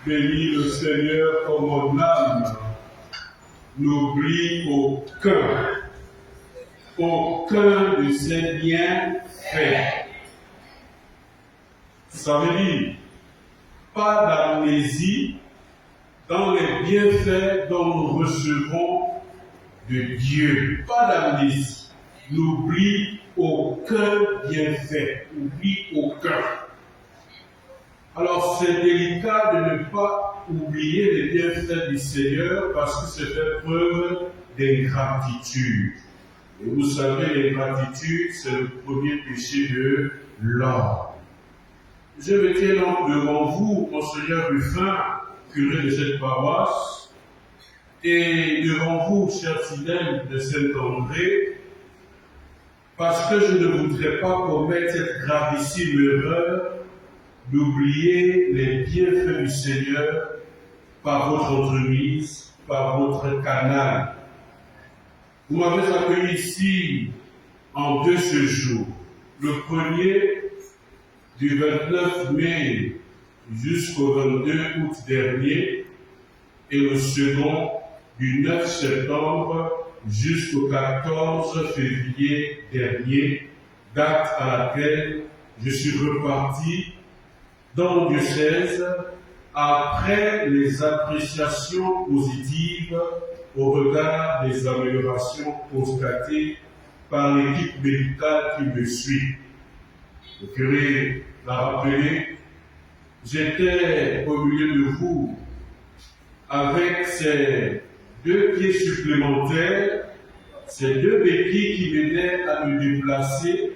Bénis le Seigneur, ô mon âme, n'oublie aucun de ses bienfaits. Ça veut dire, pas d'amnésie dans les bienfaits dont nous recevons de Dieu. Pas d'amnésie. N'oublie aucun bienfait. N'oublie aucun. Alors c'est délicat de ne pas oublier les bienfaits du Seigneur parce que c'est faire preuve d'ingratitude. Et vous savez, l'ingratitude, c'est le premier péché de l'homme. Je me tiens donc devant vous, Monseigneur Ruffin, curé de cette paroisse, et devant vous, chers fidèles de Saint-André, parce que je ne voudrais pas commettre cette gravissime erreur d'oublier les bienfaits du Seigneur par votre entremise, par votre canal. Vous m'avez accueilli ici en 2 séjours. Le premier du 29 mai jusqu'au 22 août dernier et le second du 9 septembre jusqu'au 14 février dernier, date à laquelle je suis reparti dans le diocèse après les appréciations positives au regard des améliorations constatées par l'équipe médicale qui me suit. Le curé l'a rappelé, j'étais au milieu de vous avec ces 2 pieds supplémentaires, ces 2 béquilles qui m'aidaient à me déplacer.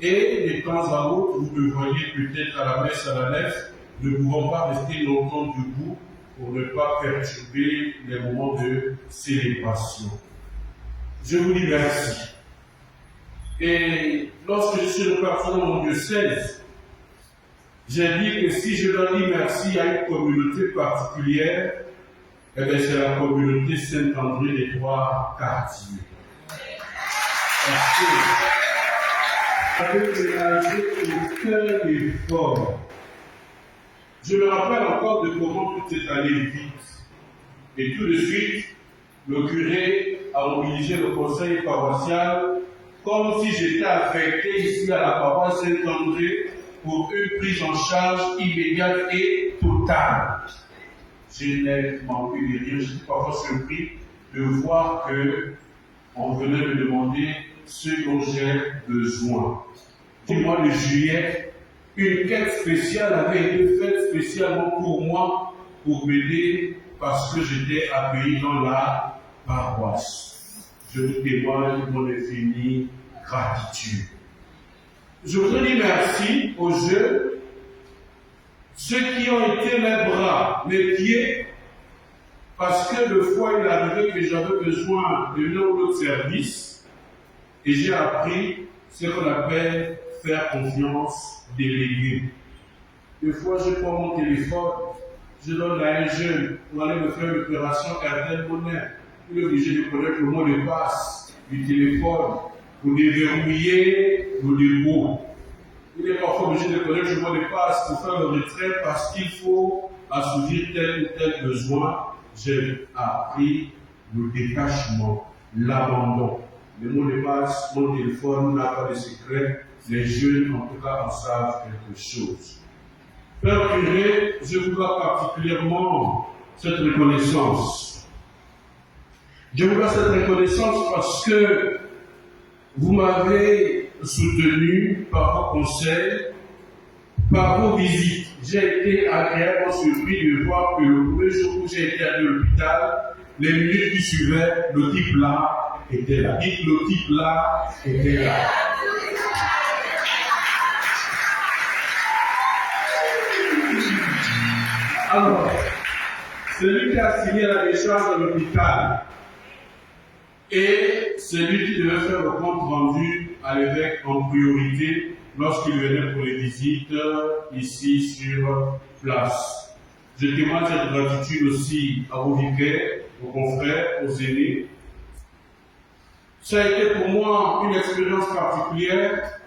Et de temps à autre, vous me voyez peut-être à la messe, à la nef, ne pouvons pas rester longtemps debout pour ne pas perturber les moments de célébration. Je vous dis merci. Et lorsque je suis reparti dans mon diocèse, j'ai dit que si je dois dire merci à une communauté particulière, eh bien c'est la communauté Saint-André des 3 quartiers. Parce que avec ménagé aucun effort. Je me rappelle encore de comment tout est allé vite. Et tout de suite, le curé a mobilisé le conseil paroissial comme si j'étais affecté ici à la paroisse Saint-André pour une prise en charge immédiate et totale. Je n'ai manqué de rien, je suis parfois surpris de voir qu'on venait me demander ce dont j'ai besoin. Du mois de juillet, une quête spéciale avait été faite spécialement pour moi, pour m'aider, parce que j'étais accueilli dans la paroisse. Je vous témoigne de mon infinie gratitude. Je voudrais dire merci aux jeunes, ceux qui ont été mes bras, mes pieds, parce que le fois il est arrivé que j'avais besoin de l'un ou l'autre service, et j'ai appris ce qu'on appelle faire confiance, déléguer. Des fois, je prends mon téléphone, je donne à un jeune pour aller me faire une opération RTL Monnaie. Il est obligé de connaître le mot de passe du téléphone pour déverrouiller le dépôt. Il est parfois obligé de connaître le mot de passe pour faire le retrait parce qu'il faut assouvir tel ou tel besoin. J'ai appris le détachement, l'abandon. Le mot de passe, mon téléphone n'a pas de secret. Les jeunes, en tout cas, en savent quelque chose. Père curé, je vous dois particulièrement cette reconnaissance. Je vous dois cette reconnaissance parce que vous m'avez soutenu par vos conseils, par vos visites. J'ai été agréablement surpris de voir que le premier jour où j'ai été à l'hôpital, les minutes qui suivaient, le type là était là. Dites, le type là était là. celui qui a signé la décharge de l'hôpital et celui qui devait faire le compte rendu à l'évêque en priorité lorsqu'il venait pour les visites ici sur place. Je témoigne cette gratitude aussi à vos vicaires, aux confrères, aux aînés. Ça a été pour moi une expérience particulière.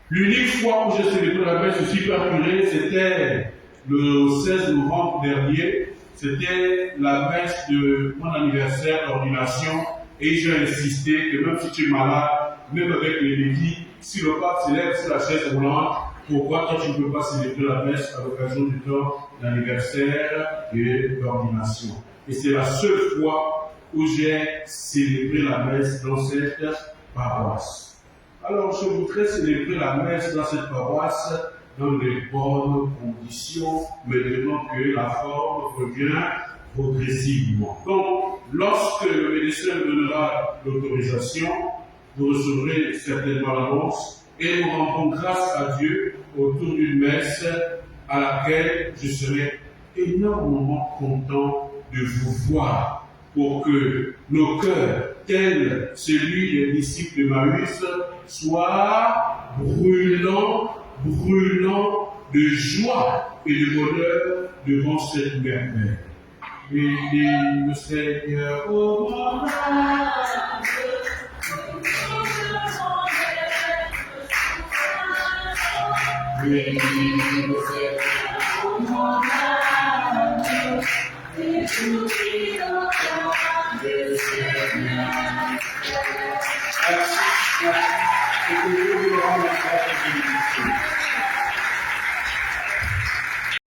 L'unique fois où j'ai célébré la messe aussi purée, c'était le 16 novembre dernier. C'était la messe de mon anniversaire d'ordination et j'ai insisté que même si tu es malade, même avec les béquilles, si le pape s'élève sur la chaise roulante, pourquoi toi tu ne peux pas célébrer la messe à l'occasion du temps d'anniversaire et d'ordination? Et c'est la seule fois où j'ai célébré la messe dans cette paroisse. Alors je voudrais célébrer la messe dans cette paroisse dans les bonnes conditions, maintenant que la forme revient progressivement. Donc, lorsque le médecin donnera l'autorisation, vous recevrez certainement l'annonce et nous rendrons grâce à Dieu autour d'une messe à laquelle je serai énormément content de vous voir pour que nos cœurs, tels celui des disciples de Maüs, soient brûlants de joie et de bonheur devant cette merveille. Bénis le Seigneur, ô mon âme. Bénis le Seigneur, ô mon âme. Et tout qui entend le Seigneur. Merci. Et que Dieu vous rende la grâce de bénédiction.